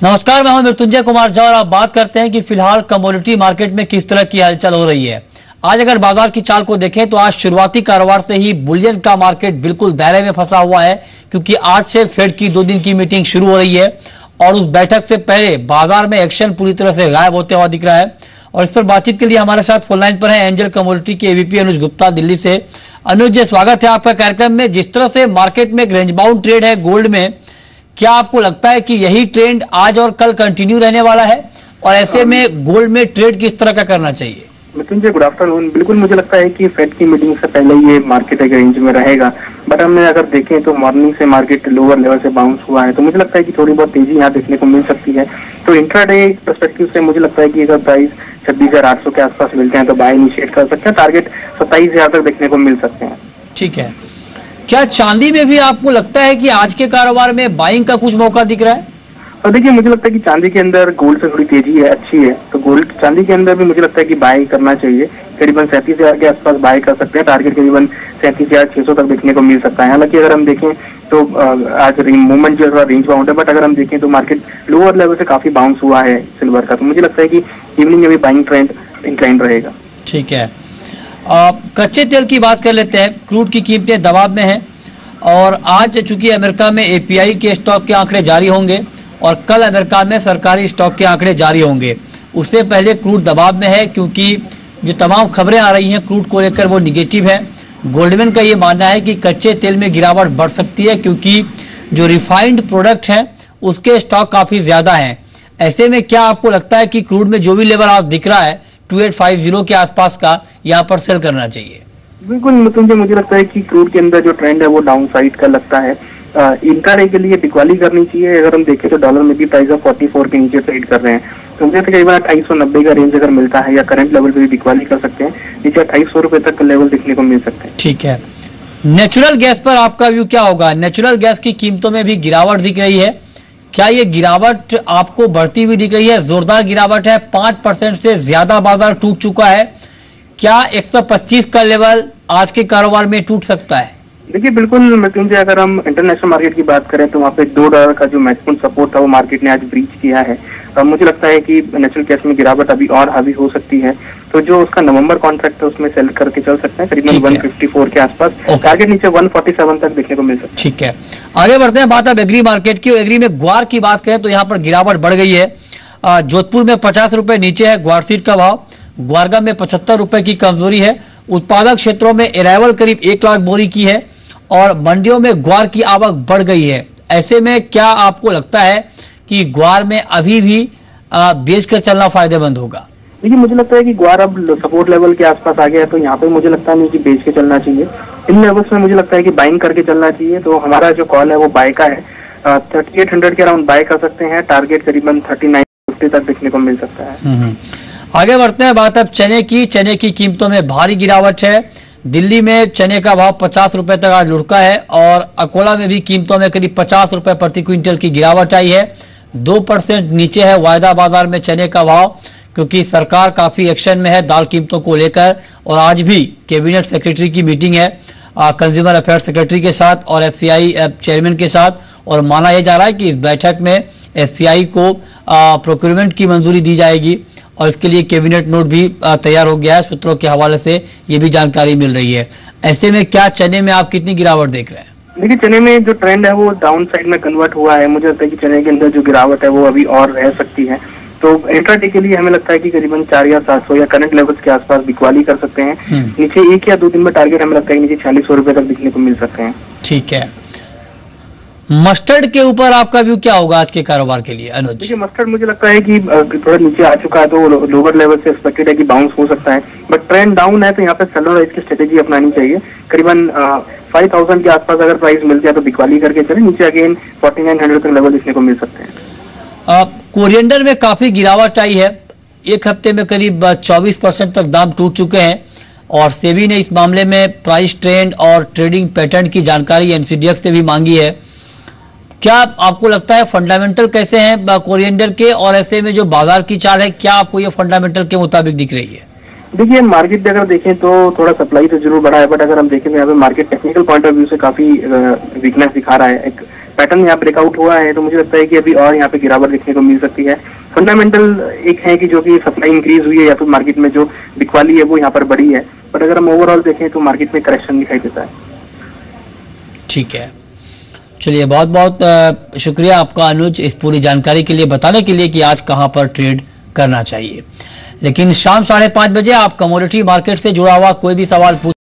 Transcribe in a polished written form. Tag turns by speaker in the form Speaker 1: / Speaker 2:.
Speaker 1: नमस्कार, मैं हूं मृत्युंजय कुमार झा और आप बात करते हैं कि फिलहाल कमोडिटी मार्केट में किस तरह की हलचल हो रही है। आज अगर बाजार की चाल को देखें तो आज शुरुआती कारोबार से ही बुलियन का मार्केट बिल्कुल दायरे में फंसा हुआ है, क्योंकि आज से फेड की 2 दिन की मीटिंग शुरू हो रही है और उस बैठक से पहले बाजार में एक्शन पूरी तरह से गायब होते हुआ दिख रहा है। और इस पर बातचीत के लिए हमारे साथ फोन लाइन पर है एंजल कमोडिटी के एवीपी अनुज गुप्ता दिल्ली से। अनुज जी, स्वागत है आपका कार्यक्रम में। जिस तरह से मार्केट में एक रेंज बाउंड ट्रेड है गोल्ड में, क्या आपको लगता है कि यही ट्रेंड आज और कल कंटिन्यू रहने वाला है? और ऐसे में गोल्ड में ट्रेड किस तरह का करना चाहिए?
Speaker 2: Mrityunjay, good afternoon. बिल्कुल मुझे लगता है कि फेड की मीटिंग से पहले ये मार्केट एक रेंज में रहेगा, बट हमने अगर देखें तो मॉर्निंग से मार्केट लोअर लेवल से बाउंस हुआ है, तो मुझे लगता है कि थोड़ी बहुत तेजी यहाँ देखने को मिल सकती है। तो इंट्राडे पर्सपेक्टिव से मुझे लगता है कि अगर प्राइस 26,800 के आसपास मिलते हैं तो बाय इनिशिएट कर सकते हैं। टारगेट 27,000 तक देखने को मिल सकते हैं।
Speaker 1: ठीक है, क्या चांदी में भी आपको लगता है कि आज के कारोबार में बाइंग का कुछ मौका दिख रहा है?
Speaker 2: और देखिए, मुझे लगता है कि चांदी के अंदर गोल्ड से थोड़ी तेजी है, अच्छी है, तो गोल्ड चांदी के अंदर भी मुझे लगता है कि बाय करना चाहिए। करीबन 37,000 के आसपास बाय कर सकते हैं। टारगेट करीबन 37,600 तक देखने को मिल सकता है। हालांकि अगर हम देखें तो आज मूवमेंट जो है रेंज बाउंड है, बट अगर हम देखें तो मार्केट लोअर लेवल से काफी बाउंस हुआ है सिल्वर का, तो मुझे लगता है कि इवनिंग में भी बाइंग ट्रेंड इंक्लाइन रहेगा।
Speaker 1: ठीक है, कच्चे तेल की बात कर लेते हैं। क्रूड की कीमतें दबाव में हैं और आज चूंकि अमेरिका में एपीआई के स्टॉक के आंकड़े जारी होंगे और कल अमेरिका में सरकारी स्टॉक के आंकड़े जारी होंगे, उससे पहले क्रूड दबाव में है क्योंकि जो तमाम खबरें आ रही हैं क्रूड को लेकर वो निगेटिव है। गोल्डमैन का ये मानना है कि कच्चे तेल में गिरावट बढ़ सकती है क्योंकि जो रिफाइंड प्रोडक्ट हैं उसके स्टॉक काफ़ी ज़्यादा हैं। ऐसे में क्या आपको लगता है कि क्रूड में जो भी लेवल आज दिख रहा है 2850 के आसपास का, यहाँ पर सेल करना चाहिए?
Speaker 2: बिल्कुल मृत्युंजय, मुझे लगता है कि क्रूड के अंदर जो ट्रेंड है वो डाउन साइड का लगता है। इंट्राडे के लिए बिकवाली करनी चाहिए। अगर हम देखें तो डॉलर में भी प्राइस ऑफ 44 के नीचे ट्रेड कर रहे हैं, तो मुझे तकरीबन 2890 का रेंज अगर मिलता है या करंट लेवल पे भी बिकवाली कर सकते हैं। नीचे 2800 रुपए तक का लेवल देखने को मिल सकते हैं।
Speaker 1: ठीक है, नेचुरल गैस पर आपका व्यू क्या होगा? नेचुरल गैस की कीमतों में भी गिरावट दिख रही है, क्या ये गिरावट आपको बढ़ती हुई दिख रही है? जोरदार गिरावट है, 5% से ज्यादा बाजार टूट चुका है। क्या 125 का लेवल आज के कारोबार में टूट सकता है?
Speaker 2: देखिए, बिल्कुल मृत्युंजय, अगर हम इंटरनेशनल मार्केट की बात करें तो वहाँ पे $2 का जो महत्वपूर्ण सपोर्ट था वो मार्केट ने आज ब्रीच किया है। मुझे लगता है कि नेचुरल गैस में गिरावट अभी और हावी हो सकती है, तो जो उसका नवंबर कॉन्ट्रैक्ट है उसमें सेल करके चल सकते हैं करीबन 154 के आसपास। टारगेट नीचे 147 तक देखने को मिल सकता है।
Speaker 1: ठीक है, आगे बढ़ते हैं। बात अब एग्री मार्केट की। एग्री में ग्वार की बात करें तो यहाँ पर गिरावट बढ़ गई है। जोधपुर में 50 रुपए नीचे है ग्वार सीड का भाव। ग्वारगा में 75 रुपए की कमजोरी है। उत्पादक क्षेत्रों में अराइवल करीब 1 लाख बोरी की है और मंडियों में ग्वार की आवक बढ़ गई है। ऐसे में क्या आपको लगता है कि ग्वार में अभी भी बेच कर चलना फायदेमंद होगा?
Speaker 2: देखिए, मुझे लगता है कि ग्वार अब सपोर्ट लेवल के आसपास आ गया है, तो यहाँ पे मुझे लगता नहीं कि बेच के चलना चाहिए। इन लेवल्स में मुझे लगता है कि बाइंग करके चलना चाहिए। तो हमारा जो कॉल है वो बाय का है। 3800 के अराउंड बाय कर सकते हैं। टारगेट करीबन 3950 तक देखने को मिल सकता है।
Speaker 1: आगे बढ़ते हैं। बात अब चने की। चने की कीमतों में भारी गिरावट है। दिल्ली में चने का भाव 50 रुपए तक आज लुढ़का है और अकोला में भी कीमतों में करीब 50 रुपए प्रति क्विंटल की गिरावट आई है। 2% नीचे है वायदा बाजार में चने का भाव, क्योंकि सरकार काफी एक्शन में है दाल कीमतों को लेकर। और आज भी कैबिनेट सेक्रेटरी की मीटिंग है कंज्यूमर अफेयर्स सेक्रेटरी के साथ और एफसीआई चेयरमैन के साथ, और माना यह जा रहा है कि इस बैठक में एफसीआई को प्रोक्योरमेंट की मंजूरी दी जाएगी और इसके लिए कैबिनेट नोट भी तैयार हो गया है। सूत्रों के हवाले से ये भी जानकारी मिल रही है। ऐसे में क्या चने में आप कितनी गिरावट देख रहे हैं?
Speaker 2: देखिए, चने में जो ट्रेंड है वो डाउन साइड में कन्वर्ट हुआ है। मुझे लगता है कि चने के अंदर जो गिरावट है वो अभी और रह सकती है। तो इंट्राडे के लिए हमें लगता है कि करीबन 4 या 700 या करंट लेवल्स के आसपास बिकवाली कर सकते हैं। नीचे 1 या 2 दिन में टारगेट हमें लगता है कि नीचे 4600 रुपए तक दिखने को मिल सकते हैं।
Speaker 1: ठीक है, मस्टर्ड के ऊपर आपका व्यू क्या होगा आज के कारोबार के लिए अनुज?
Speaker 2: देखिए, मस्टर्ड मुझे लगता है कि थोड़ा नीचे आ चुका है, तो लोअर लेवल से एक्सपेक्टेड है कि बाउंस हो सकता है, बट ट्रेंड डाउन है, तो यहाँ पे सेलर राइज की स्ट्रेटेजी अपनानी चाहिए। करीबन 5000 के आसपास अगर प्राइस मिल जाए तो बिकवाली करके चले। नीचे अगेन 4900 तक लेवल देखने को मिल सकते हैं।
Speaker 1: कोरिएंडर में काफी गिरावट आई है। एक हफ्ते में करीब 24% तक दाम टूट चुके हैं और सेबी ने इस मामले में प्राइस ट्रेंड और ट्रेडिंग पैटर्न की जानकारी एनसीडीएक्स से भी मांगी है। क्या आपको लगता है फंडामेंटल कैसे हैं कोरिएंडर के, और ऐसे में जो बाजार की चाल है क्या आपको ये फंडामेंटल के मुताबिक दिख रही है?
Speaker 2: देखिए, मार्केट अगर देखें तो थोड़ा सप्लाई तो जरूर बढ़ा है, बट अगर हम देखें तो यहाँ पे market technical point of view से काफी वीकनेस दिखा रहा है। एक पैटर्न यहाँ ब्रेकआउट हुआ है, तो मुझे लगता है कि अभी और यहाँ पे गिरावट देखने को मिल सकती है। फंडामेंटल एक है कि जो कि सप्लाई इंक्रीज हुई है या फिर मार्केट में जो बिकवाली है वो यहाँ पर बढ़ी है, बट अगर हम ओवरऑल देखें तो मार्केट में करेक्शन दिखाई देता है।
Speaker 1: ठीक है, चलिए बहुत बहुत शुक्रिया आपका अनुज इस पूरी जानकारी के लिए, बताने के लिए कि आज कहां पर ट्रेड करना चाहिए। लेकिन शाम 5:30 बजे आप कमोडिटी मार्केट से जुड़ा हुआ कोई भी सवाल पूछ